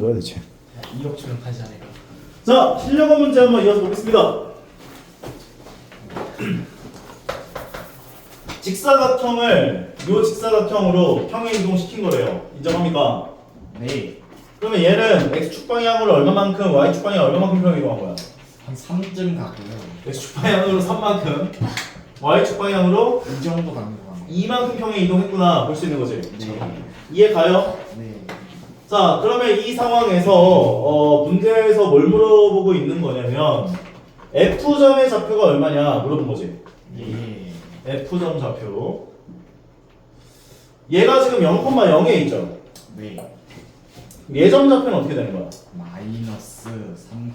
하는 거야 대체? 2억 출력하지 않을까? 자, 실력어 문제 한번 이어서 보겠습니다. 직사각형을 요 직사각형으로 평행 이동시킨 거래요. 인정합니까? 네. 그러면 얘는 x축 방향으로 얼마만큼, y축 방향 얼마만큼 평행 이동한 거야? 한 3쯤 가고요. x축 방향으로 3만큼, y축 방향으로 이 정도 가는 거 같아요. 2만큼 평행 이동했구나 볼 수 있는 거지. 네. 이해 가요? 네. 자, 그러면 이 상황에서 문제에서 뭘 물어보고 있는 거냐면 F점의 좌표가 얼마냐 물어본 거지. 예. F점 좌표. 얘가 지금 0,0에 있죠. 네. 예점 좌표는 어떻게 되는 거야? 마이너스 3,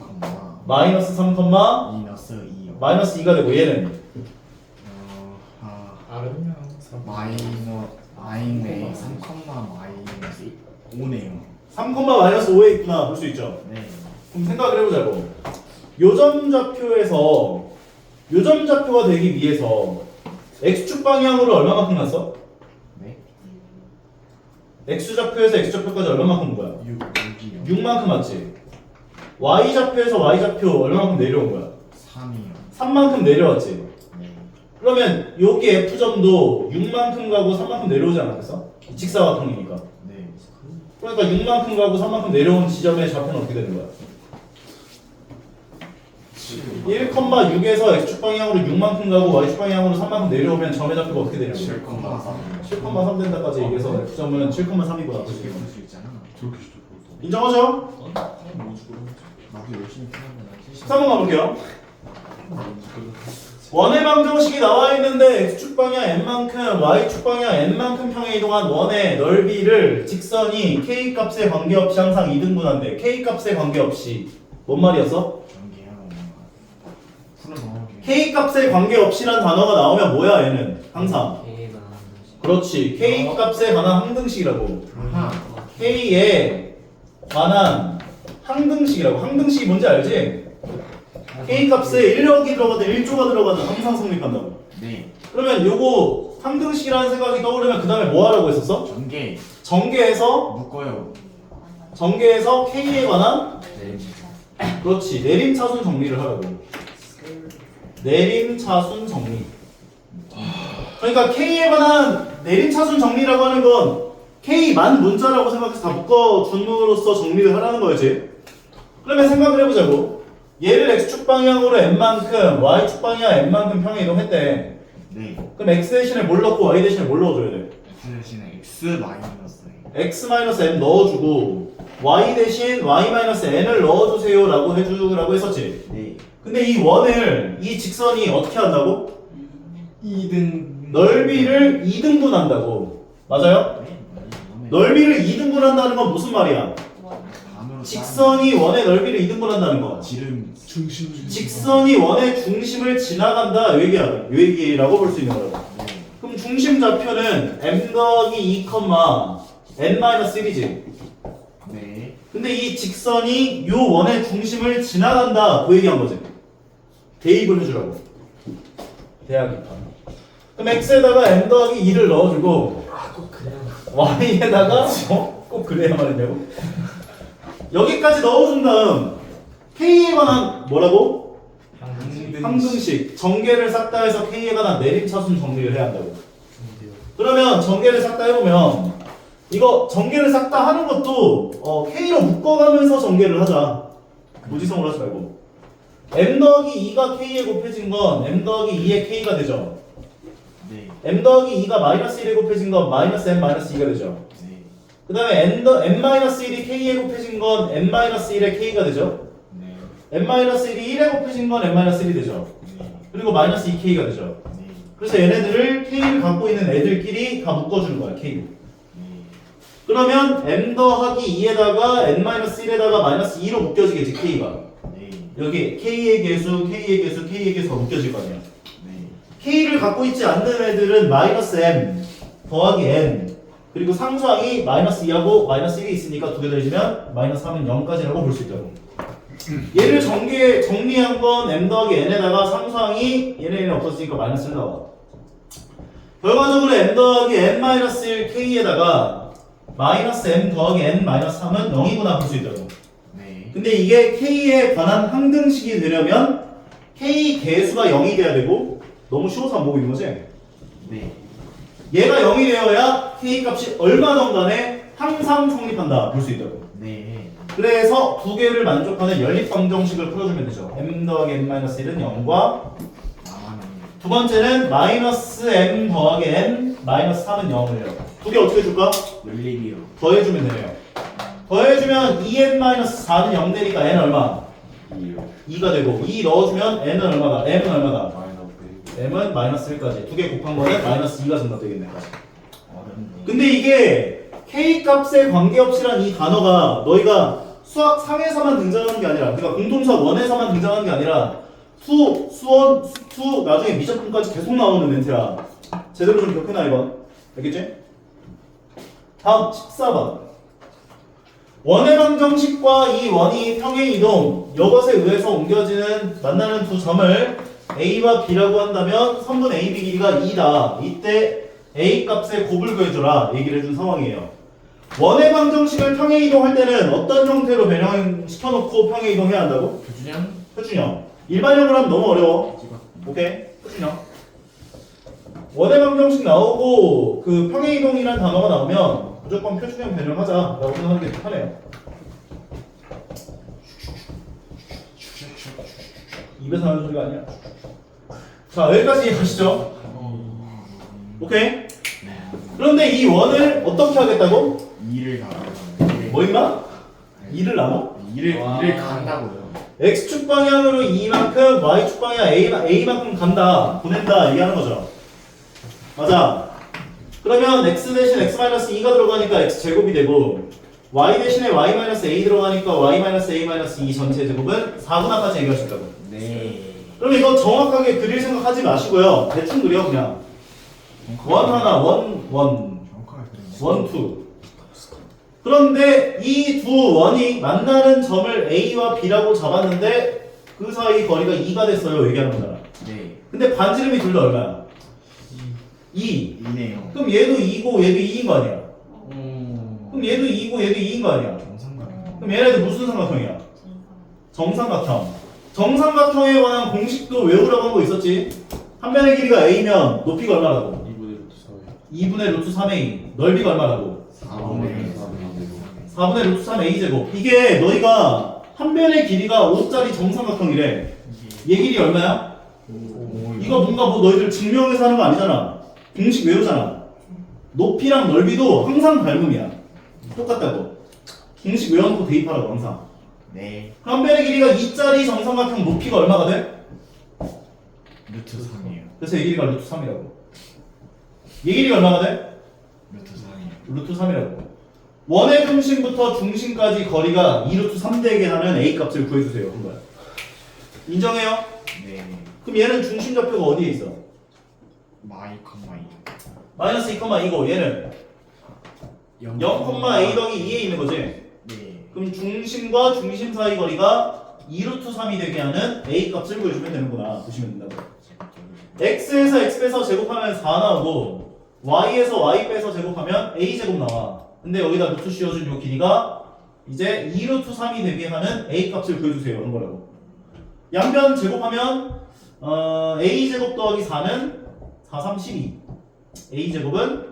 마이너스 3, 마이너스 2요. 마이너스 2가 되고 얘는 아르면 마이너스 3, 마이너스 5네요. 3, 마이너스 5에 있구나 볼 수 있죠. 네. 그럼 생각을 해보자고. 요점 좌표에서 요점 좌표가 되기 위해서 x축 방향으로 얼마만큼 갔어? 네. x좌표에서 x좌표까지 얼마만큼 온 거야? 6이요. 6만큼 왔지. y좌표에서 y좌표 얼마만큼 내려온 거야? 3이요. 3만큼 내려왔지. 네. 그러면 여기 f점도 6만큼 가고 3만큼 내려오지 않았겠어? 직사각형이니까. 네. 그러니까 6만큼 가고 3만큼 내려온 지점의 좌표는 어떻게 되는 거야? 1,6에서 x축 방향으로 6만큼 가고 y축 방향으로 3만큼 내려오면 점의 좌표가 어떻게 되는 거야? 7,3. 7,3 된다까지 얘기해서 f점은 7,3이구나. 그렇게 볼 수 있잖아. 저렇게 시도 그렇다. 인정하죠? 나도 열심히 풀었는데 13번 가볼게요. 원의 방정식이 나와 있는데 x축 방향 n만큼 y축 방향 n만큼 평행 이동한 원의 넓이를 직선이 k 값에 관계없이 항상 이등분한대. k 값에 관계없이 뭔 말이었어? 전개하고 푸는 방법이 k 값에 관계없이란 단어가 나오면 뭐야 얘는 항상 그렇지 k 값에 관한 항등식이라고. 아하. k에 관한 항등식이라고. 항등식이 뭔지 알지? k 값에 1억이 들어가든 1조가 들어가든 항상 성립한다고. 네. 그러면 요거 항등식이라는 생각이 떠오르면 그 다음에 뭐 하라고 했었어? 전개 전개해서 묶어요. k에 관한 네. 그렇지 내림차순 정리를 하라고. 내림차순 정리. 그러니까 k에 관한 내림차순 정리라고 하는 건 k만 문자라고 생각해서 다 묶어줌으로써 정리를 하라는 거지. 그러면 생각을 해보자고. 얘를 x축 방향으로 n만큼 y축 방향 n만큼 평행 이동했대. 네. 그럼 x 대신에 뭘 넣고 y 대신에 뭘 넣어줘야 돼? X 대신에 X 마이너스 x-n 넣어주고 y 대신 y-n을 넣어주세요 라고 해주라고 했었지. 네. 근데 이 원을 이 직선이 어떻게 한다고? 2등 넓이를 2등분한다고. 맞아요? 네. 넓이를 2등분한다는 건 무슨 말이야? 반으로 직선이 원의 넓이를 2등분한다는 거. 지름 중심. 직선이 원의 중심을 지나간다 요 얘기라고 볼 수 있는 거라고. 네. 그럼 중심 좌표는 m 더하기 2, n-1이지. 네. 근데 이 직선이 요 원의 중심을 지나간다 그 얘기한 거지. 대입을 해주라고. 대학입판. 그럼 x에다가 m 더하기 2를 넣어주고 꼭 그냥 y에다가 꼭 그래야만 했냐고? 여기까지 넣어준 다음 k에 관한 뭐라고? 항등식 정계를 싹 다 해서 k에 관한 내림차순 정리를 해야 한다고. 그러면 정계를 싹 다 해보면 이거 정계를 싹 다 하는 것도 k로 묶어가면서 정계를 하자. 무지성으로 하지 말고. m 더하기 2가 k에 곱해진 건 m 더하기 2의 k가 되죠. 네. m 더하기 2가 마이너스 1에 곱해진 건 마이너스 m 마이너스 2가 되죠. 네. 그 다음에 m-1이 k에 곱해진 건 m-1의 k가 되죠. 네. m-1이 1에 곱해진 건 m-1이 되죠. 네. 그리고 마이너스 2k가 되죠. 네. 그래서 얘네들을 k를 갖고 있는 애들끼리 다 묶어주는 거야, k. 네. 그러면 m 더하기 2에다가 n-1에다가 마이너스 2로 묶여지겠지, k가. 네. 여기 k의 개수, k의 개수, k의 개수가 묶여질 거 아니야. 네. k를 갖고 있지 않는 애들은 마이너스 m 더하기 n 그리고 상수항이 마이너스 2하고 마이너스 1이 있으니까 두 개 더해지면 마이너스 3은 0까지라고 볼 수 있다고. 얘를 정리한 건 m 더하기 n에다가 상수항이 얘네는 없어지니까 마이너스 1 나와. 결과적으로 m 더하기 n-1 k에다가 마이너스 m 더하기 n 마이너스 3은 0이구나 볼 수 있다고. 네. 근데 이게 k에 관한 항등식이 되려면 k 개수가 0이 돼야 되고 너무 쉬워서 안 보고 있는 거지? 네. 얘가 0이 되어야 k 값이 얼마든 간에 항상 성립한다 볼 수 있다고. 네. 그래서 두 개를 만족하는 연립방정식을 풀어주면 되죠. m 더하기 n-1은 0과 두 번째는 마이너스 m 더하기 n 마이너스 3은 0이에요. 두 개 어떻게 줄까? 연립이요. 더해주면 되네요. 더해주면 2n-4는 0 되니까 n 얼마? 2요. 2가 되고 2 넣어주면 n은 얼마다? m은 얼마다? 마이너스 m은 마이너스 1까지 두 개 곱한 거는 마이너스 2가 정답되겠네. 어렵네. 근데 이게 k 값에 관계없이란 이 단어가 너희가 수학 상에서만 등장하는 게 아니라 그러니까 공통수학 1에서만 등장하는 게 아니라 수, 수원, 수투 나중에 미적분까지 계속 나오는 멘트야. 제대로 좀 기억해놔 이번. 알겠지? 다음 14번. 원의 방정식과 이 원이 평행 이동 이것에 의해서 옮겨지는 만나는 두 점을 A와 B라고 한다면 선분 AB 길이가 2다. 이때 A 값의 곱을 구해줘라 얘기를 해준 상황이에요. 원의 방정식을 평행 이동할 때는 어떤 형태로 변형시켜놓고 평행 이동해야 한다고? 표준형? 표준형. 일반형으로 하면 너무 어려워. 오케이? 표준형. 원의 방정식 나오고 그 평행 이동이라는 단어가 나오면 무조건 표준형 변형하자라고 생각하는 게 편해요. 입에서 하는 소리가 아니야. 자, 여기까지 가시죠. 오케이? 그런데 이 원을 어떻게 하겠다고? 2를 가요. 뭐 임마? 2를 나눠? 2를 간다고요. X축 방향으로 2만큼, Y축 방향 A만큼 간다, 보낸다 얘기하는 거죠. 맞아. 그러면 X 대신 X-2가 들어가니까 X제곱이 되고 Y 대신에 Y-A 들어가니까 Y-A-2 전체 제곱은 4분화까지 얘기할 수 있다고. 네. 그럼 이거 정확하게 그릴 생각하지 마시고요. 대충 그려 그냥. 원 하나, 원, 정확하게 그리네. 원, 투. 그런데 이 두 원이 만나는 점을 A와 B라고 잡았는데 그 사이 거리가 2가 됐어요. 얘기하는 거잖아. 네. 근데 반지름이 둘 다 얼마야? 2. 2네요. 그럼 얘도 2고 얘도 2인 거 아니야? 그럼 얘도 2고 얘도 2인 거 아니야? 정상가요. 그럼 얘네들 무슨 삼각형이야? 정삼각형. 정삼각형에 관한 공식도 외우라고 한 거 있었지? 한 변의 길이가 A면 높이가 얼마라고? 2분의 루트 3A. 넓이가 얼마라고? 4분의 루트 3A 제곱. 이게 너희가 한 변의 길이가 5짜리 정삼각형이래. 얘 길이 얼마야? 이거 뭔가 뭐 너희들 증명해서 하는 거 아니잖아. 공식 외우잖아. 높이랑 넓이도 항상 닮음이야. 똑같다고. 공식 외워놓고 대입하라고 항상. 네. 한 변의 길이가 2짜리 정삼각형 높이가 얼마가 돼? 루트 3이에요. 그래서 얘 길이가 루트 3이라고. 얘 길이가 얼마가 돼? 루트 3이에요. 루트 3이라고. 원의 중심부터 중심까지 거리가 2루트 3 되게 하는 A 값을 구해주세요. 한 거야. 인정해요? 네. 그럼 얘는 중심 좌표가 어디에 있어? 마이. 마이너스 2,2고 얘는 0,A 더하기 2에 있는 거지? 네. 그럼 중심과 중심 사이 거리가 2루트 3이 되게 하는 A 값을 구해주면 되는구나. 보시면 된다고. X에서 X 빼서 제곱하면 4 나오고 Y에서 Y 빼서 제곱하면 A 제곱 나와. 근데 여기다 루트 씌워준 요 길이가 이제 2루트 3이 되게 하는 A 값을 구해주세요. 한 거라고. 양변 제곱하면 A 제곱 더하기 4는 4, 3, 12. A 제곱은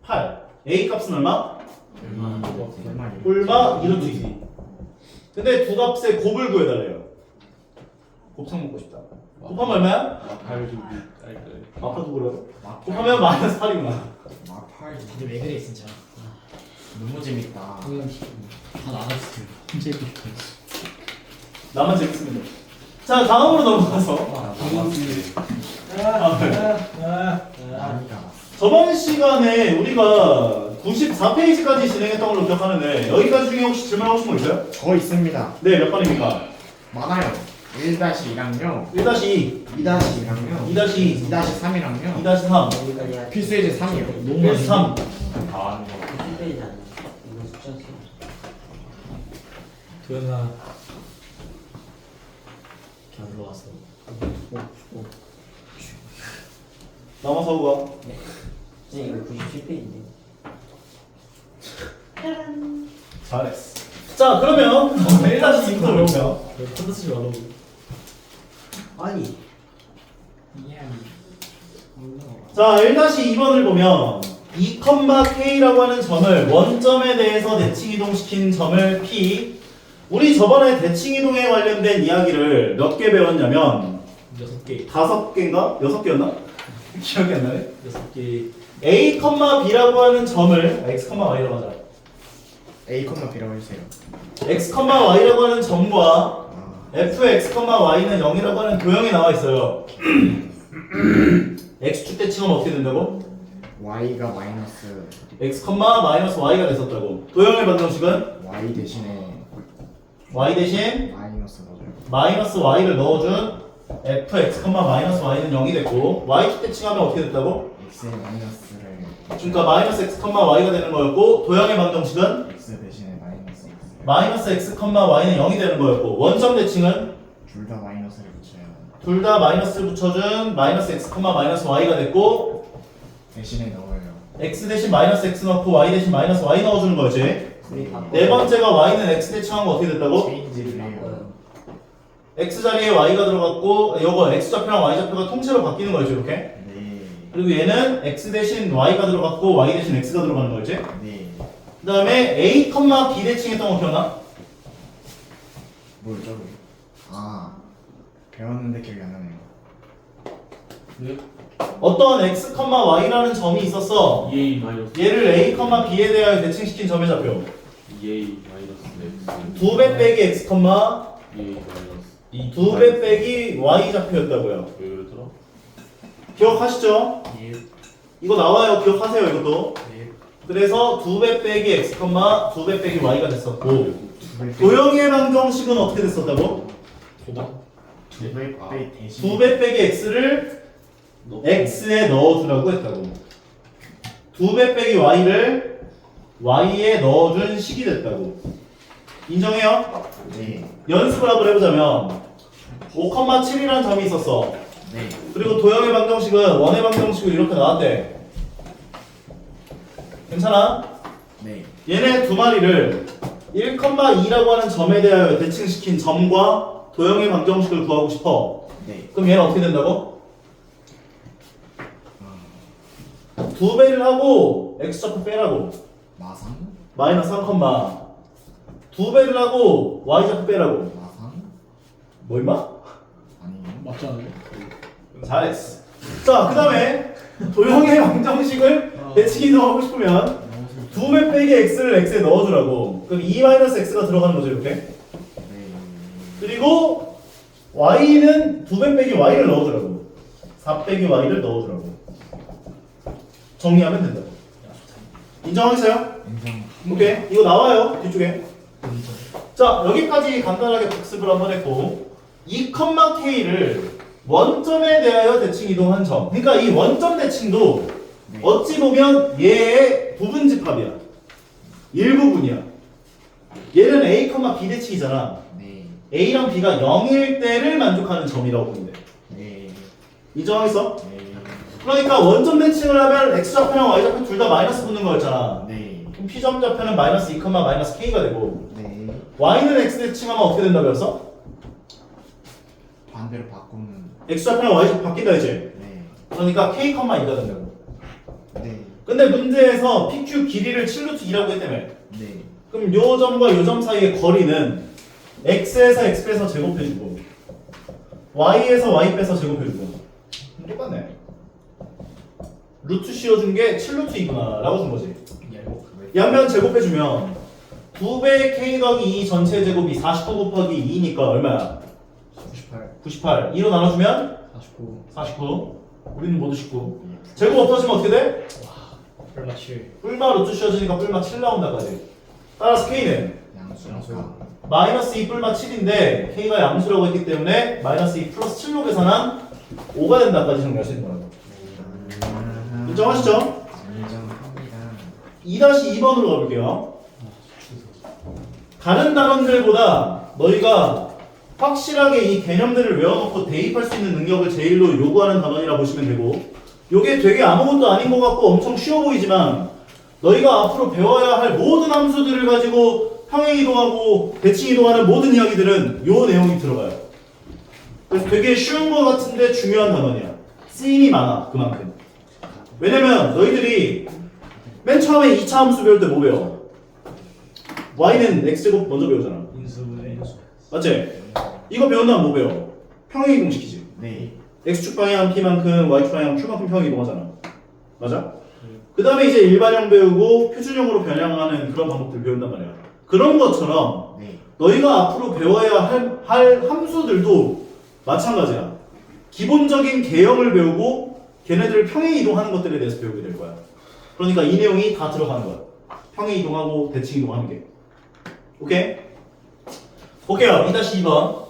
8. A 값은 얼마? 얼마? 2루트 2. 근데 두 값의 곱을 구해달래요. 곱창 먹고 싶다. 곱하면 얼마야? 마파도 그래요? 곱하면 마이너스 8이구나. 마팔. 근데 왜 그래 진짜. 너무 재밌다. 다 나갔어요. 나만 재밌으면 돼. 자, 다음으로 넘어가서 많이가. 저번 시간에 우리가 94페이지까지 진행했던 걸로 기억하는데 여기까지 중에 혹시 질문하고 싶은 거 있어요? 저 있습니다. 네, 몇 번입니까? 많아요. 1-2랑요. 1-2, 2-2랑요. 2-2, 2-3이랑요. 2-3, 필수예제 3이요. 너무 1-3. 다 하는 거. 도현아. 겨울로 왔어. 남아서 가. 이거 97페이지인데 잘했어. 자, 그러면 1-2부터 배우면 컨텐츠 쓰지 말라고. 아니 자, 1-2번을 보면 2,K라고 하는 점을 원점에 대해서 대칭 이동시킨 점을 P. 우리 저번에 대칭 이동에 관련된 이야기를 몇 개 배웠냐면 6개. 5개인가? 6개였나? 기억이 안 나네. 6개. A, B라고 하는 점을 X, Y라고 하자. A, B라고 해주세요. X, Y라고 하는 점과 아, fx, y는 0이라고 하는 도형이 나와 있어요. x축 대칭하면 어떻게 된다고? Y가 마이너스 x, y가 됐었다고. 도형의 방정식은 Y 대신에 y 대신 마이너스 넣어줘요. 마이너스 y를 넣어준 fx, y는 0이 됐고 y축 대칭하면 어떻게 됐다고? X의 마이너스를 그러니까 마이너스 x, y가 되는 거였고 도형의 방정식은 X 대신에 마이너스 X 마이너스 x, y는 0이 되는 거였고 원점 대칭은 둘 다 마이너스를 붙여요. 둘 다 마이너스를 붙여준 마이너스 x, y가 됐고 대신에 넣어요. x 대신 마이너스 x 넣고 y 대신 마이너스 y 넣어주는 거지. 네 번째가 y는 x 대칭한 거 어떻게 됐다고? 체인지를 해요. x 자리에 y가 들어갔고 요거 x 좌표랑 y 좌표가 통째로 바뀌는 거죠 이렇게. 네. 그리고 얘는 x 대신 y가 들어갔고 y 대신 x가 들어가는 거지. 네. 그 다음에 a, b 대칭했던 거 기억나? 뭐였죠 그게? 아 배웠는데 기억이 안 나네요. 어떤 x, y라는 점이 있었어. EA 마이너스 얘를 a, b에 대하여 대칭시킨 점의 좌표. EA 마이너스 X 2배 빼기 x, EA 마이너스 이 2배 빼기 y 좌표였다고요. 왜 그러더라? 기억하시죠? 예. 이거 나와요. 기억하세요 이것도. 예. 그래서 2배 빼기 x, 2배 빼기 y가 됐었고 도형의 방정식은 어떻게 됐었다고? 도박. 두배 빼 대신 2배 빼기 x를 x에 넣어주라고 했다고. 2배 빼기 y를 y에 넣어준 식이 됐다고. 인정해요? 네. 연습을 한번 해보자면 5,7이라는 점이 있었어. 네. 그리고 도형의 방정식은 원의 방정식으로 이렇게 나왔대. 괜찮아? 네. 얘네 두 마리를 1,2라고 하는 점에 대하여 대칭시킨 점과 도형의 방정식을 구하고 싶어. 네. 그럼 얘는 어떻게 된다고? 2배를 하고 x좌표 빼라고. 마상? 마이너스 3, 2배를 하고 y좌표 빼라고. 마상? 뭐 임마? 아니에요. 맞지 않아요? 잘했어. 자, 그 다음에 도형의 방정식을 대칭 이동하고 싶으면 2배 빼기 x를 x에 넣어주라고. 그럼 2-x가 들어가는 거죠 이렇게. 네. 그리고 y는 2배 빼기 y를 넣어주라고. 4 빼기 y를 넣어주라고. 정리하면 된다고. 인정하겠어요? 인정. 오케이. 이거 나와요 뒤쪽에. 자, 여기까지 간단하게 복습을 한번 했고 2,K를 원점에 대하여 대칭 이동한 점. 그러니까 이 원점 대칭도 네. 어찌 보면 얘의 부분 집합이야. 일부분이야. 얘는 A, B 대칭이잖아. 네. A랑 B가 0일 때를 만족하는 점이라고 보면 돼. 네. 인정하겠어? 네. 그러니까 원점 대칭을 하면 X좌표랑 Y좌표 둘 다 마이너스 붙는 거였잖아. 네. 그럼 P점 좌표는 마이너스 2, 마이너스 K가 되고 네. Y는 X 대칭하면 어떻게 된다고 했어? 반대로 바꾸는. X좌표랑 Y좌표 바뀐다 이제. 네. 그러니까 K, 2가 된다고. 네. 근데 문제에서 PQ 길이를 7루트2라고 했다며. 네. 그럼 요 점과 요 점 사이의 거리는 X에서 X 빼서 제곱해주고 Y에서 Y 빼서 제곱해주고 똑같네. 루트 씌워준 게 7루트2구나 라고 준 거지. 양면 제곱해주면 2배 K 더하기 2 전체 제곱이 49 곱하기 2니까 얼마야? 98. 98. 2로 나눠주면 49. 49. 우리는 모두 19. 제곱 없어지면 어떻게 돼? 얼마 7. 뿔마 루트 씌워주니까 뿔마 7 나온다까지. 따라서 K는 양수니까. 마이너스 2 뿔마 7인데 K가 양수라고 했기 때문에 마이너스 2 플러스 7로 계산한 5가 된다까지 정리할 수 있는 거라고. 인정하시죠? 인정합니다. 2-2번으로 가볼게요. 다른 단원들보다 너희가 확실하게 이 개념들을 외워놓고 대입할 수 있는 능력을 제일로 요구하는 단원이라 보시면 되고 요게 되게 아무것도 아닌 것 같고 엄청 쉬워 보이지만 너희가 앞으로 배워야 할 모든 함수들을 가지고 평행이동하고 대칭이동하는 모든 이야기들은 요 내용이 들어가요. 그래서 되게 쉬운 거 같은데 중요한 단원이야. 쓰임이 많아 그만큼. 왜냐면 너희들이 맨 처음에 2차 함수 배울 때 뭐 배워? y는 x제곱 먼저 배우잖아. 인수분해. 맞지? 이거 배운 다음 뭐 배워? 평행이동 시키지. 네. x축 방향 p만큼 y축 방향 q만큼 평행이동하잖아. 맞아? 그 다음에 이제 일반형 배우고 표준형으로 변형하는 그런 방법들 배운단 말이야. 그런 것처럼 네. 너희가 앞으로 배워야 할 함수들도 마찬가지야. 기본적인 개형을 배우고 걔네들을 평행이동하는 것들에 대해서 배우게 될 거야. 그러니까 이 내용이 다 들어가는 거야. 평행이동하고 대칭이동하는 게. 오케이? 볼게요. 2-2번.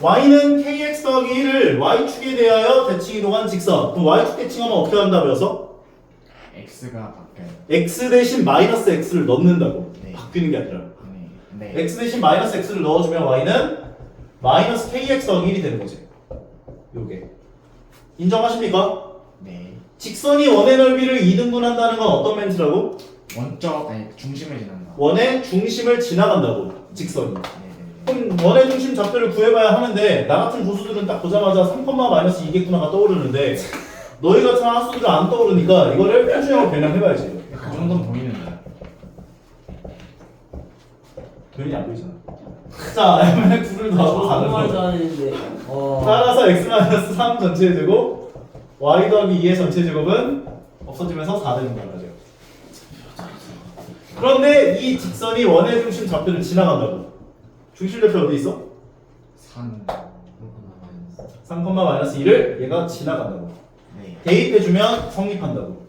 y는 kx 더하기 1을 y축에 대하여 대칭이동한 직선. 그럼 y축 대칭하면 어떻게 한다 배워서? x가 바뀌어요. x 대신 마이너스 x를 넣는다고. 네. 바뀌는 게 아니라. 네. x 대신 마이너스 x를 넣어주면 y는 마이너스 kx 더하기 1이 되는 거지. 요게. 인정하십니까? 네. 직선이 원의 넓이를 2등분한다는 건 어떤 멘트라고? 원적 아니 중심을 지난다. 원의 중심을 지나간다고. 직선이. 네네. 그럼 원의 중심 좌표를 구해봐야 하는데 나 같은 고수들은 딱 보자마자 3, 마이너스 2겠구나가 떠오르는데 너희 같은 학수들은 안 떠오르니까 이거를 표준형으로 변형해봐야지. 그 정도는 보이는데. 도현이 안 보이잖아. 자, m의 9를 더하고 아무 말도 4는 안 했는데. 따라서 x-3 전체 제곱 y 더하기 2의 전체 제곱은 없어지면서 4 되는 거야. 그런데 이 직선이 원의 중심 좌표를 지나간다고. 중심 좌표 어디 있어? 3. 3, 마이너스 2를 얘가 지나간다고. 네. 대입해주면 성립한다고.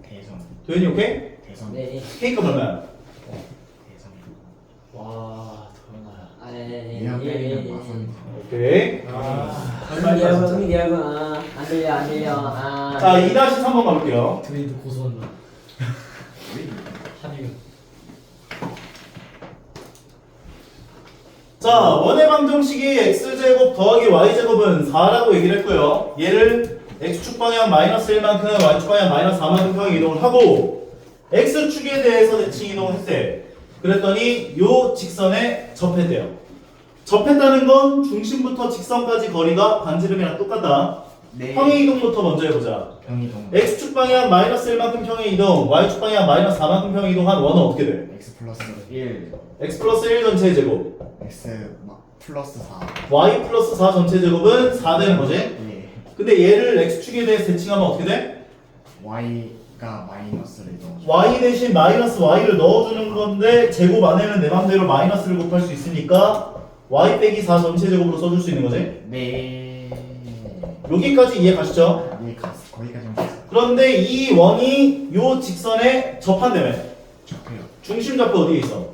대선. 도현이 오케이? 대선. 네. K값 얼마야? 대선. 와, 더나야. 아, 네. 이하 빼기는 마선이죠. 오케이. 흥이 여러분, 흥이 여러분. 안 들려, 안 들려. 아. 자, 2-3번 가볼게요. 드레이드 고소한다. 한이가. 자, 원의 방정식이 x제곱 더하기 y제곱은 4라고 얘기를 했고요. 얘를 x축 방향 마이너스 1만큼 y축 방향 마이너스 4만큼 평행 이동을 하고 x축에 대해서 대칭 이동했대. 그랬더니 요 직선에 접했대요. 접했다는 건 중심부터 직선까지 거리가 반지름이랑 똑같다. 네. 평행 이동부터 먼저 해보자. 평이동. x축 방향 마이너스 1만큼 평행 이동, y축 방향 마이너스 4만큼 평행 이동한 원은 어떻게 돼? x 플러스 1. x 플러스 1 전체 제곱, x 플러스 4. y 플러스 4 전체 제곱은 4 되는 거지? 예. 근데 얘를 x축에 대해서 대칭하면 어떻게 돼? y가 마이너스를 넣어줘. y 대신 마이너스 y를 넣어주는 건데 제곱 안에는 내 맘대로 마이너스를 곱할 수 있으니까 y 빼기 4 전체 제곱으로 써줄 수 있는 거지? 네. 여기까지 이해 가시죠? 네, 거기까지 왔어요. 그런데 이 원이 요 직선에 접한다며. 좋고요. 중심 좌표 어디에 있어?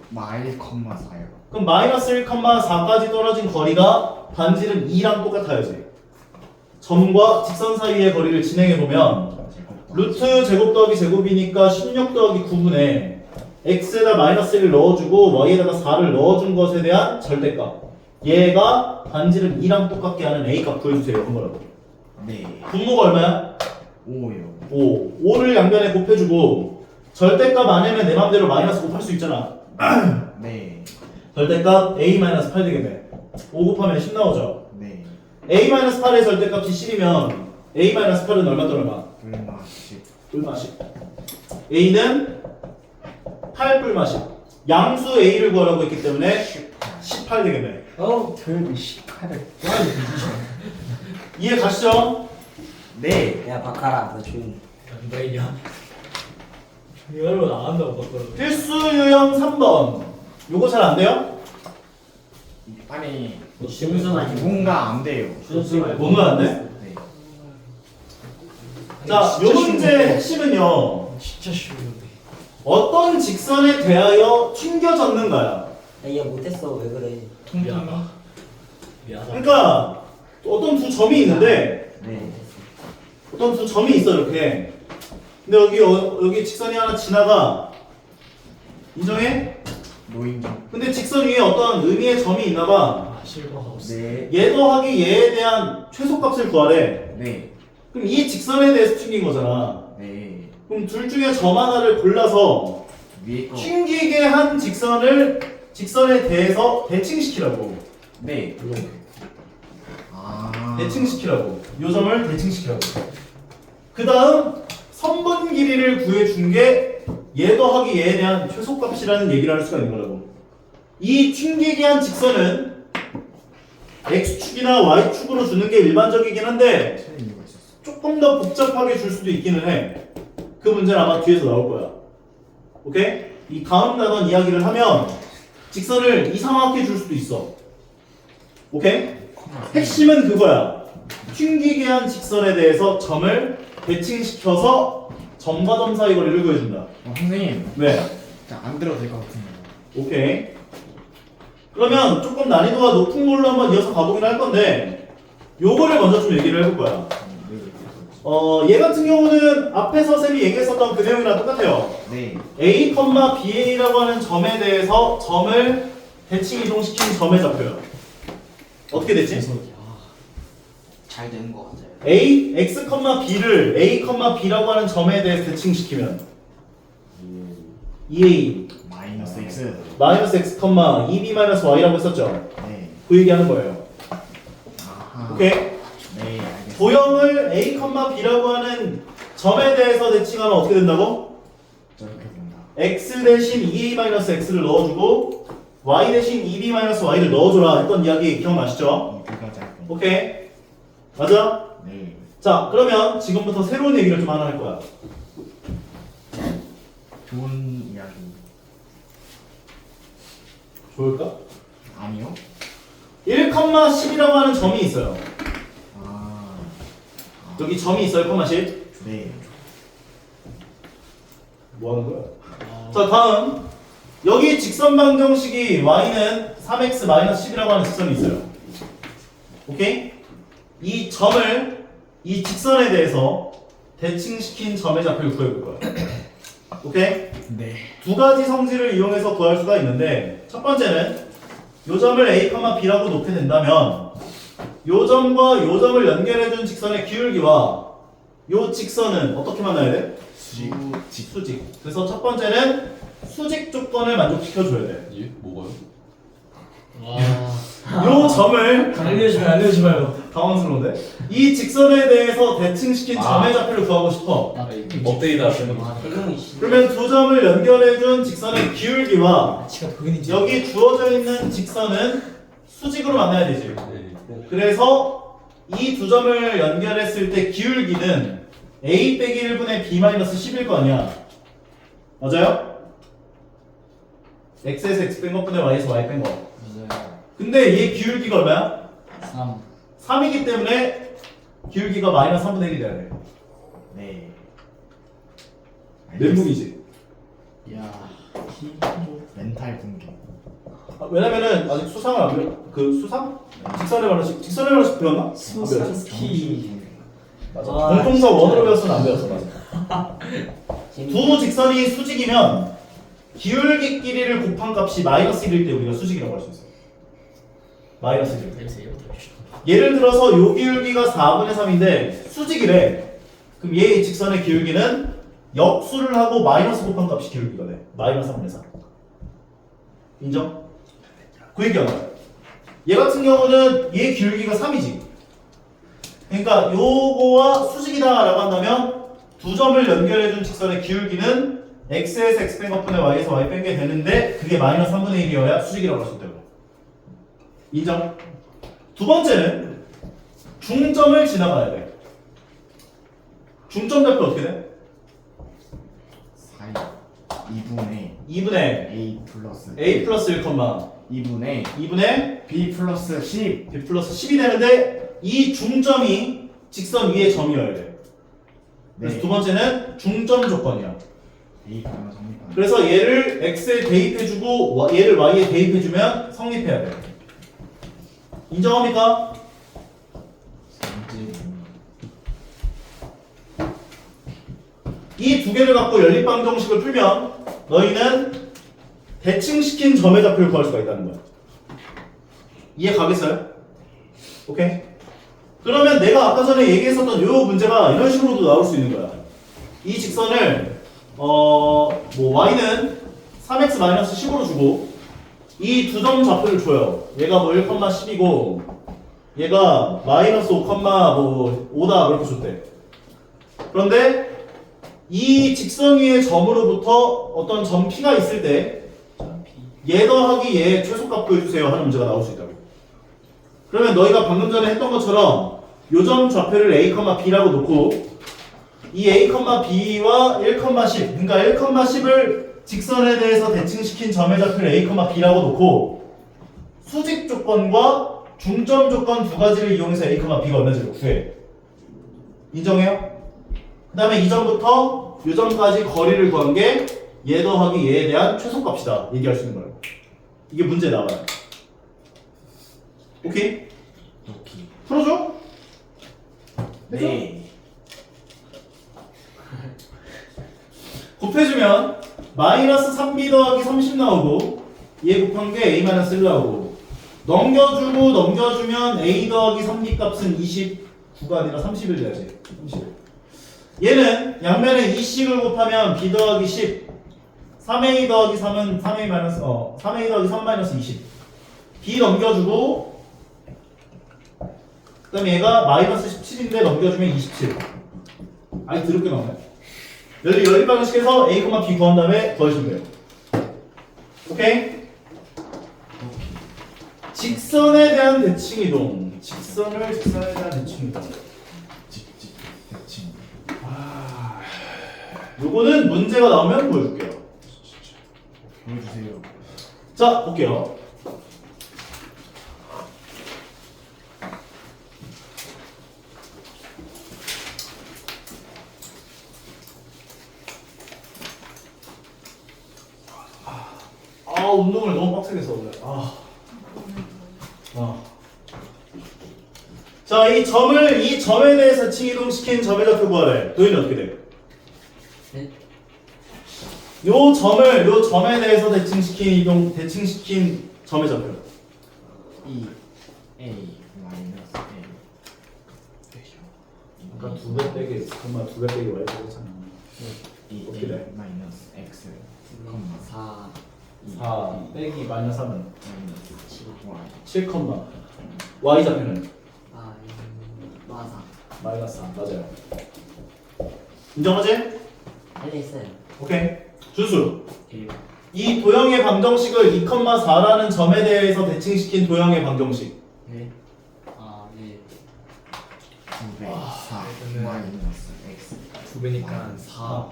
마일 컴마 4요. 그럼 마이너스 1,4까지 떨어진 거리가 반지름 2랑 똑같아야지. 점과 직선 사이의 거리를 진행해보면 루트 제곱 더하기 제곱이니까 16 더하기 9분의 x에다 마이너스 1을 넣어주고 y에다가 4를 넣어준 것에 대한 절대값. 얘가 반지름 2랑 똑같게 하는 a값 구해주세요. 한 거라고. 네. 분모가 얼마야? 5요. 5. 5를 양변에 곱해주고 절대값 안에는 내 맘대로 마이너스 곱할 수 있잖아. 네. 절대값 a-8 되겠네. 5 곱하면 10 나오죠. 네. a-8의 절대값이 10이면 a-8은 얼마 또 얼마? 불마 10. 뿔마 10. a는 8 뿔마 10. 양수 a를 구하라고 했기 때문에 18 되겠네. 어우, 별도 18을. 이해 가시죠? 네. 야, 바카라, 너 조용히. 안 보이냐? 이걸로 나간다고 바꿔. 필수 유형 3번. 요거 잘 안 돼요? 아니 무슨 말이야? 뭔가 안 돼요. 뭔가 안 돼? 네. 자, 요 문제 핵심은요. 진짜 쉬운데. 어떤 직선에 대하여 튕겨졌는가야. 야, 얘 못했어. 왜 그래? 미안하다. 미안하다. 그러니까 어떤 두 점이 있는데 네. 어떤 두 점이 있어 이렇게. 근데 여기 직선이 하나 지나가. 인정해? 노인정. 근데 직선 위에 어떤 의미의 점이 있나봐. 아, 실버가 없어. 네. 얘 더하기 얘에 대한 최소값을 구하래. 네. 그럼 이 직선에 대해서 튕긴 거잖아. 네. 그럼 둘 중에 점 하나를 골라서 위에 거. 튕기게 한 직선에 대해서 대칭시키라고. 네. 아. 대칭시키라고. 요 점을 대칭시키라고. 그 다음 선분 길이를 구해준 게 얘 더하기 얘에 대한 최소값이라는 얘기를 할 수가 있는 거라고. 이 튕기게 한 직선은 x축이나 y축으로 주는 게 일반적이긴 한데 틀린 이유가 있었어. 조금 더 복잡하게 줄 수도 있기는 해. 그 문제는 아마 뒤에서 나올 거야. 오케이? 이 다음 나던 이야기를 하면 직선을 이상하게 줄 수도 있어. 오케이? 핵심은 그거야. 튕기게 한 직선에 대해서 점을 대칭시켜서 점과 점 사이 거리를 구해준다. 선생님. 왜? 자, 안 들어도 될 것 같은데. 오케이. 그러면 조금 난이도가 높은 걸로 한번 이어서 가보긴 할 건데 요거를 먼저 좀 얘기를 해볼 거야. 얘 같은 경우는 앞에서 쌤이 얘기했었던 그 내용이랑 똑같아요. 네. A, BA라고 하는 점에 대해서 점을 대칭 이동시킨 점의 좌표요. 어떻게 됐지? 잘 되는 것 같아요. A, X, B를 A, B라고 하는 점에 대해서 대칭시키면 EA 마이너스 X. 마이너스 X, 2B 마이너스 Y라고 했었죠. 네. 그 얘기하는 거예요. 아하. 오케이? 네, 알겠습니다. 도형을 A, B라고 하는 점에 대해서 대칭하면 어떻게 된다고? 저렇게 된다. X 대신 2A-X를 넣어주고 Y 대신 2B-Y를 넣어줘라 했던 이야기 기억나시죠? 이거가 짧고. 오케이. 맞아? 네. 자, 그러면 지금부터 새로운 얘기를 좀 하나 할 거야. 좋은 이야기. 좋을까? 아니요? 1,10이라고 하는 점이 있어요. 아. 여기 점이 있어요, 1,10. 네. 뭐 하는 거야? 자, 다음. 여기 직선 방정식이 y는 3x-10이라고 하는 직선이 있어요. 오케이? 이 점을 이 직선에 대해서 대칭시킨 점의 좌표를 구해볼 거야. 오케이? 네. 두 가지 성질을 이용해서 구할 수가 있는데 첫 번째는 요 점을 A, B라고 놓게 된다면 요 점과 요 점을 연결해준 직선의 기울기와 요 직선은 어떻게 만나야 돼? 수직. 그래서 첫 번째는 수직 조건을 만족시켜줘야 돼. 예? 뭐가요? 요 점을 알려주지 마요. 당황스러운데? 이 직선에 대해서 대칭시킨 점의 좌표를 구하고 싶어. 업데이트 하시는 아, 대경이 씨. 그러면 두 점을 연결해준 직선의 기울기와 치가 그근인지. 여기 주어져 있는 직선은 수직으로 만나야 되지. 네. 그래서 이 두 점을 연결했을 때 기울기는 a 빼기 1분의 b-10일 거 아니야. 맞아요? x에서 x 뺀 것분의 y에서 y 뺀 거. 맞아요. 근데 얘 기울기가 얼마야? 3. 3이기 때문에 기울기가 마이너스 3분의 1이 돼야 돼. 네. 멘붕이지. 야. 멘탈 붕괴. 왜냐면은 아직 수상을 안 배웠. 그 수상? 직선의 반응식 배웠나? 안 배웠어. 키. 맞아. 아, 공통사 진짜. 원으로 배웠으면 안 배웠어. 맞아. 두 직선이 수직이면 기울기 길이를 곱한 값이 마이너스 1일 때 우리가 수직이라고 할 수 있어요. 마이너스 1. 냄새 예를 들어서 요 기울기가 4분의 3인데 수직이래. 그럼 얘의 직선의 기울기는 역수를 하고 마이너스 곱한 값이 기울기가 돼. 마이너스 3분의 3. 인정? 그 얘기하는 거야. 얘 같은 경우는 얘 기울기가 3이지. 그러니까 요거와 수직이다 라고 한다면 두 점을 연결해준 직선의 기울기는 x에서 x 뺀 것분의 y에서 y 뺀 게 되는데 그게 마이너스 3분의 1이어야 수직이라고 할 수 있다고. 인정? 두 번째는 중점을 지나가야 돼. 중점 좌표 어떻게 돼? 4 2분의 2분의 a 플러스 a 플러스 1, 2분의 2분의 b 플러스 10. b 플러스 10이 되는데 이 중점이 직선 위에 점이어야 돼. 그래서 네. 두 번째는 중점 조건이야. a 가면 성립하는. 그래서 얘를 x에 대입해주고 얘를 y에 대입해주면 성립해야 돼. 인정합니까? 이 두 개를 갖고 연립방정식을 풀면 너희는 대칭시킨 점의 좌표를 구할 수가 있다는 거야. 이해 가겠어요? 오케이? 그러면 내가 아까 전에 얘기했었던 요 문제가 이런 식으로도 나올 수 있는 거야. 이 직선을 뭐 y는 3x-10으로 주고 이 두 점 좌표를 줘요. 얘가 뭐 1,10이고 얘가 마이너스 5, 뭐 5다 이렇게 줬대. 그런데 이 직선 위의 점으로부터 어떤 점 P가 있을 때 얘 더하기 얘 최소값 구해주세요 하는 문제가 나올 수 있다고. 그러면 너희가 방금 전에 했던 것처럼 요 점 좌표를 A, B라고 놓고 이 A, B와 1,10 그러니까 1,10을 직선에 대해서 대칭시킨 점의 좌표를 A, B라고 놓고 수직 조건과 중점 조건 두 가지를 이용해서 A, B가 얼마인지를 구해. 인정해요? 그 다음에 이 점부터 이 점까지 거리를 구한 게 얘 더하기 얘에 대한 최소값이다 얘기할 수 있는 거예요. 이게 문제에 나와요. 오케이? 오케이. 풀어줘? 네. 곱해주면 마이너스 3b 더하기 30 나오고 얘 곱한 게 a-1 나오고 넘겨주고 넘겨주면 a 더하기 3b 값은 29가 아니라 30일 돼야지. 30일. 얘는 양면에 2씩을 곱하면 b 더하기 10 3a 더하기 3은 3a 마이너스 3a 더하기 3 마이너스 20 b 넘겨주고 그 다음에 얘가 마이너스 17인데 넘겨주면 27 아니 더럽게 나오네. 여기 방식에서 a, b 구한 다음에 더해주면 돼요. 오케이? 직선에 대한 대칭 이동. 직선에 대한 대칭 이동. 직직 대칭. 요거는 문제가 나오면 보여줄게요. 보여주세요. 자, 볼게요. 운동을 너무 빡세게 해서 그래. 자, 이 점에 대해서 대칭 이동시킨 점의 좌표 구하래. 도현이 어떻게 돼? 네? 요 점에 대해서 대칭시킨 점의 좌표. E A 마이너스 A. 아까 2배 빼기 정말 2배 빼기 y 빼기잖아. E 어떻게 A 돼? 마이너스 X. 4 4 빼기 마이너스 3은 마이너스 7 Y. 7, y 좌표는 맞아. 마이너스 3 맞아요. 인정하지? 알겠어요. 오케이. 준수. 예. 이 도형의 방정식을 2,4라는 점에 대해서 대칭시킨 도형의 방정식. 네. 아, 네. 2배 4 그러면은- 마이너스 X. 2배니까 4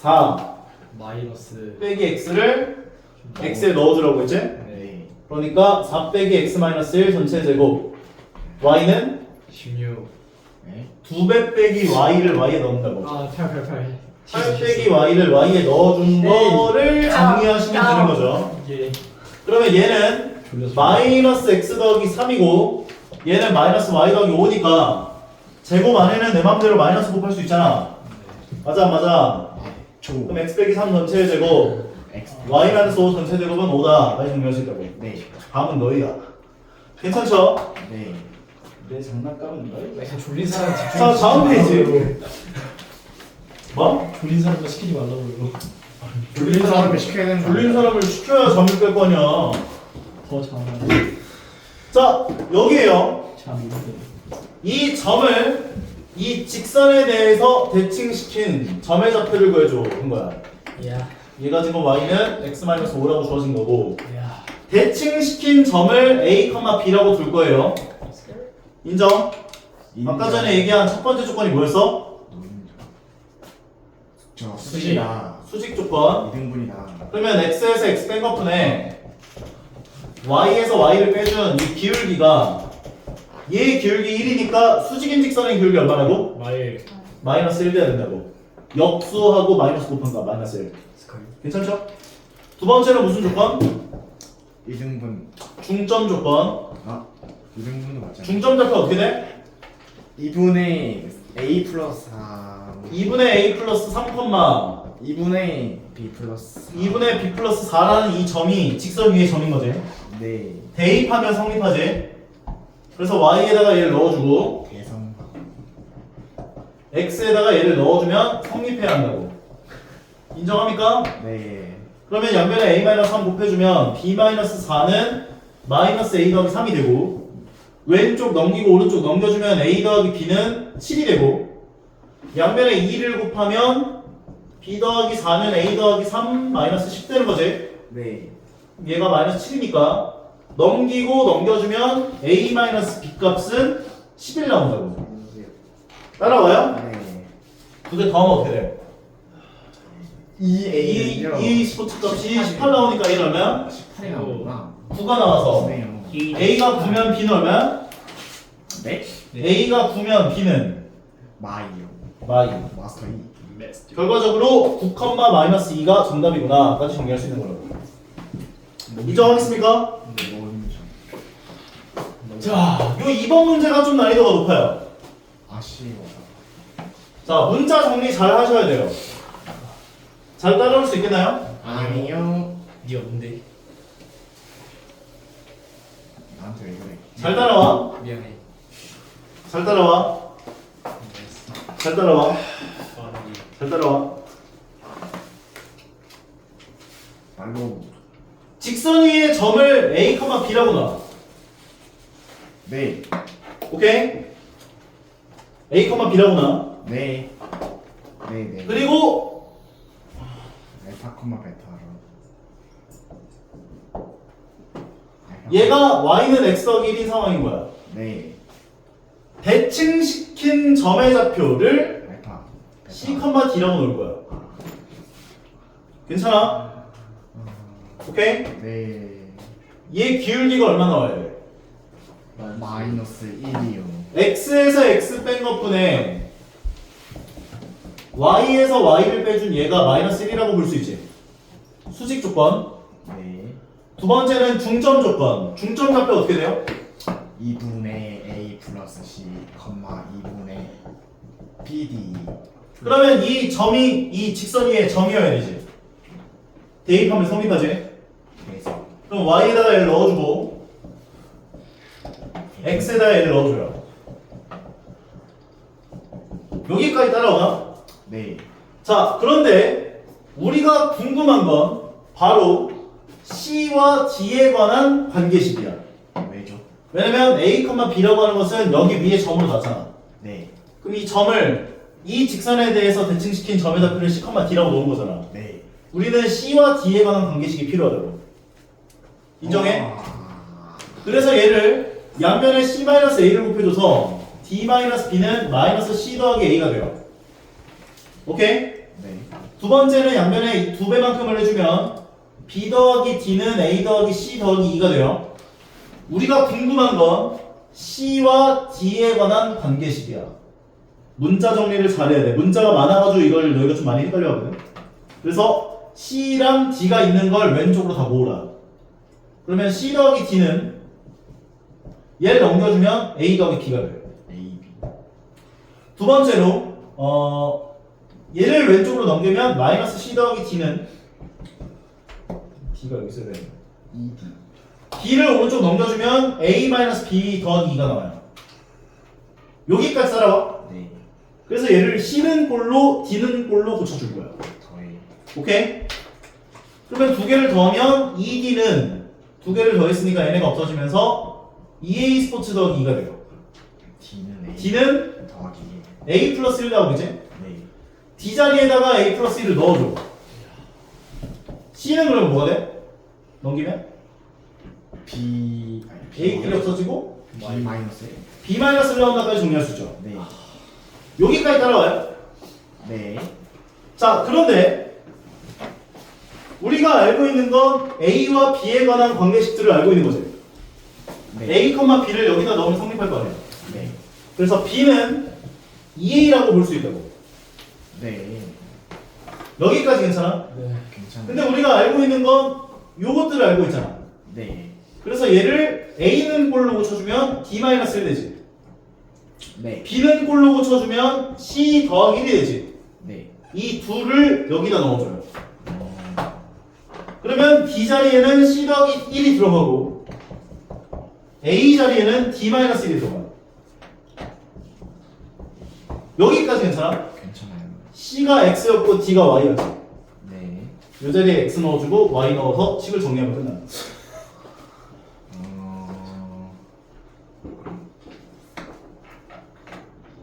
4 마이너스 빼기 x를 x에 넣어주라고 했지? 네. 그러니까 4 빼기 x 마이너스 1 전체 제곱 y는 16 네. 2배 빼기 y를 y에 넣는다고. 8 8 빼기 y를 y에 넣어준 거를 정리하시면 되는 거죠. 이게 그러면 얘는 졸려서 마이너스 x 더하기 3이고 얘는 마이너스 y 더하기 5니까 제곱 안에는 내 맘대로 마이너스 곱할 수 있잖아. 맞아 안 맞아. 조. 그럼 x 빼기 3 전체 제곱 X. y 마이너스 5 전체 제곱은 5다. 다시 정리할 수 있다고. 네. 다음은 너희다. 괜찮죠? 네. 내 장난감은 너희. 약간 졸린 사람 집중. 자, 다음 페이지. 뭐? 졸린 사람도 시키지 말라고 이거. 졸린 사람을 시켜야 되는 거 졸린 아니야? 사람을 시켜야 잠을 깰 거 아니야. 더 잘하는. 자, 여기에요. 참 이렇게. 이 점을 이 직선에 대해서 대칭시킨 점의 좌표를 구해줘 한 거야. 야. 얘가 지금 y는 x-5라고 주어진 거고 야. 대칭시킨 점을 a, b라고 둘 거예요. 인정? 아까 전에 얘기한 첫 번째 조건이 뭐였어? 저 수지나 수직 조건. 2등분이나 그러면 x에서 x 뺀 것분에 y에서 y를 빼준 이 기울기가 얘 기울기 1이니까 수직인 직선의 기울기 얼마라고? 마일. 마이너스 1 돼야 된다고. 역수하고 마이너스 곱한 거야. 마이너스 1. 스컬. 괜찮죠? 두 번째는 무슨 조건? 2등분. 중점 조건. 아 2등분도 맞잖아. 중점 좌표 어떻게 돼? 2분의 A 플러스 4. 2분의 a 플러스 3, 2분의 B 플러스 4. 2분의 b 플러스 4라는 이 점이 직선 위의 점인 거지. 네. 대입하면 성립하지. 그래서 y에다가 얘를 넣어주고 대성. x에다가 얘를 넣어주면 성립해야 한다고. 인정합니까? 네. 그러면 양변에 a-3 곱해주면 b-4는 마이너스 a 더하기 3이 되고 왼쪽 넘기고 오른쪽 넘겨주면 a 더하기 b는 7이 되고 양변에 2를 곱하면 b 더하기 4는 a 더하기 3 마이너스 10 되는 거지. 네. 얘가 마이너스 7이니까 넘기고 넘겨주면 a 마이너스 b 값은 11 나온다고. 따라와요? 네. 두 개 더하면 어떻게 돼? 2A는요. 이 스포츠 값이 18 나오니까 a는 얼마야? 18이 나오구나. 9가 나와서 네요. a가 9면 b는 얼마야? 네? a가 9면 b는 마이요. 마이. 마스터 2. 결과적으로 9,-2가 정답이구나 까지 정리할 수 있는 거라고. 인정하겠습니까? 네. 너무 힘들죠. 자, 요 2번 문제가 좀 난이도가 높아요. 아쉬워. 자, 문자 정리 잘 하셔야 돼요. 잘 따라올 수 있겠나요? 아니요. 니 없는데. 나한테 왜 그래? 잘 따라와. 미안해. 잘 따라와. 잘 따라와. 잘 따라와. 말로. 직선 위에 점을 a, b라고 놔. 네. 오케이? a, b라고 놔. 네. 네. 네. 그리고 알파 콤마 베타로. 얘가 y는 x 더하기 1인 상황인 거야. 네. 대칭시킨 점의 좌표를 알파. 베타. c, d라고 놓을 거야. 괜찮아? 오케이? 네. 얘 기울기가 얼마 나와야 돼? 마이너스 1이요. x에서 x 뺀 것분에 y에서 y를 빼준 얘가 마이너스 1이라고 볼 수 있지. 수직 조건. 네. 두 번째는 중점 조건. 중점 좌표 어떻게 돼요? 2분의 a 플러스 c, 2분의 bd. 그러면 이 점이 이 직선 위에 점이어야 되지. 대입하면 성립하지. 그래서 그럼 y에다가 얘를 넣어주고 x에다가 얘를 넣어줘요. 여기까지 따라오나? 네. 자, 그런데 우리가 궁금한 건 바로 C와 D에 관한 관계식이야. 왜죠? 왜냐면 A, B라고 하는 것은 여기 위에 점으로 닿잖아. 네. 그럼 이 점을 이 직선에 대해서 대칭시킨 점의 좌표를 C, D라고 놓은 거잖아. 네. 우리는 C와 D에 관한 관계식이 필요하다고. 인정해? 아, 그래서 얘를 양면에 C-A를 곱해줘서 D-B는 마이너스 C 더하기 A가 돼요. 오케이? 네. 두 번째는 양변에 2배만큼을 해주면 B 더하기 D는 A 더하기 C 더하기 2가 돼요. 우리가 궁금한 건 C와 D에 관한 관계식이야. 문자 정리를 잘해야 돼. 문자가 많아가지고 이걸 너희가 좀 많이 헷갈려 하거든. 그래서 C랑 D가 있는 걸 왼쪽으로 다 모으라. 그러면 C 더하기 D는 얘를 넘겨주면 A 더하기 B가 돼요. A, B. 두 번째로 얘를 왼쪽으로 넘기면 마이너스 C 더하기 D는 D가 여기 있어야 돼. ED. B를 오른쪽 넘겨주면 A 마이너스 B 더하기 2가 나와요. 여기까지 따라와. 네. 그래서 얘를 C는 꼴로 D는 꼴로 고쳐줄 거야. 더해. 오케이? 그러면 두 개를 더하면 2D는 두 개를 더했으니까 얘네가 없어지면서 2A 스포츠 더하기 2가 돼요. D는 A. D는 더하기 A 플러스 1 나오겠지? 네. D 자리에다가 A 플러스 1을 넣어줘. C는 그러면 뭐가 돼? 넘기면? B. 아니, A 끼리 없어지고 B 마이너스 1. B 마이너스 1 나온다까지 정리할 수 있죠. 네. 여기까지 따라와요. 네. 자, 그런데 우리가 알고 있는 건 A와 B에 관한 관계식들을 알고 있는 거지. 네. A, B를 여기다 넣으면 성립할 거 아니에요. 네. 그래서 B는 2A라고 볼 수 있다고. 네. 여기까지 괜찮아? 네. 괜찮아요. 근데 우리가 알고 있는 건 요것들을 알고 있잖아. 네. 그래서 얘를 A는 꼴로 고쳐주면 D-1 되지. 네. B는 꼴로 고쳐주면 C 더하기 1이 되지. 네. 이 둘을 여기다 넣어줘요. 어, 그러면 D 자리에는 C 더하기 1이 들어가고 A 자리에는 D-1이 들어가요. 여기까지 괜찮아? 괜찮아요. C가 X였고 D가 Y였지. 네. 요 자리에 X 넣어주고 Y 넣어서 식을 정리하면 끝나.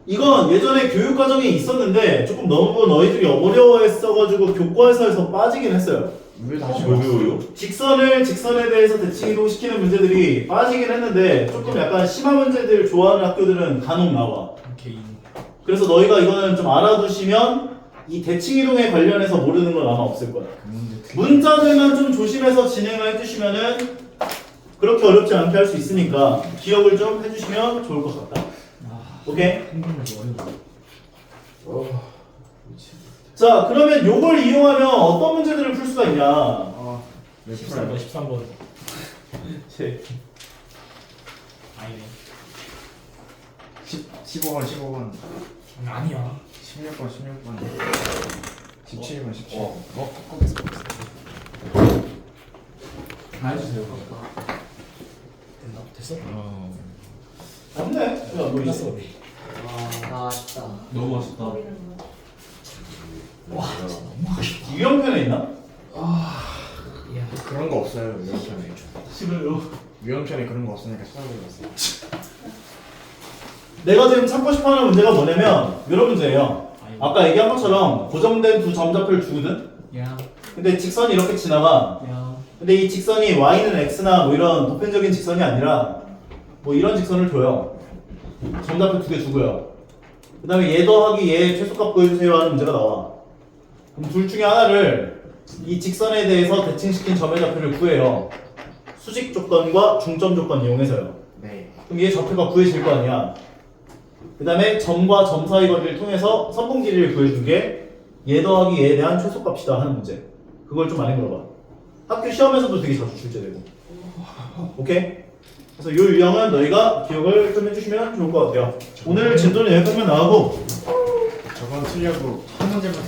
이건 예전에 교육 과정에 있었는데 조금 너무 너희들이 어려워했어가지고 교과서에서 빠지긴 했어요. 왜 다시 왜요? 직선에 대해서 대칭 이동시키는 문제들이 빠지긴 했는데 조금 약간 심한 문제들 좋아하는 학교들은 간혹 나와. 개인. 그래서 너희가 이거는 좀 알아두시면 이 대칭 이동에 관련해서 모르는 건 아마 없을 거야. 그 문제 특 문자들만 좀 조심해서 진행을 해주시면은 그렇게 어렵지 않게 할 수 있으니까 기억을 좀 해주시면 좋을 것 같다. 오케이? 흥분해서 어려워. 자, 그러면 요걸 이용하면 어떤 문제들을 풀 수가 있냐? 몇 13번, 프로예요? 13번. 아니네. 15번, 15번, 아니야. 16번, 16번, 17번, 17번. 다 해주세요. 됐나? 됐어? 없네. 야, 너 끝났어. 있어. 아, 아쉽다. 너무 아쉽다. 유형편에 있나? 그런 거 없어요, 위험편에. 싫어요. 위험편에 그런 거 없으니까 찾아보겠어요. 내가 지금 찾고 싶어하는 문제가 뭐냐면 이런 문제예요. 아까 얘기한 것처럼 고정된 두 점좌표를 주거든. 야, 근데 직선이 이렇게 지나가. 야. 근데 이 직선이 y는 x나 뭐 이런 보편적인 직선이 아니라 뭐 이런 직선을 줘요. 점좌표 두 개 주고요. 그 다음에 얘 더하기 얘 최소값 구해주세요 하는 문제가 나와. 그럼 둘 중에 하나를 이 직선에 대해서 대칭시킨 점의 좌표를 구해요. 수직 조건과 중점 조건 이용해서요. 네. 그럼 얘 좌표가 구해질 거 아니야. 그 다음에 점과 점 사이 거리를 통해서 선분 길이를 구해준 게 얘 더하기 얘에 대한 최소값이다 하는 문제. 그걸 좀 많이 물어봐. 학교 시험에서도 되게 자주 출제되고. 오케이? 그래서 이 유형은 너희가 기억을 좀 해주시면 좋을 것 같아요. 오늘 진도는 여기까지만 나가고 저건 틀려도 한 문제만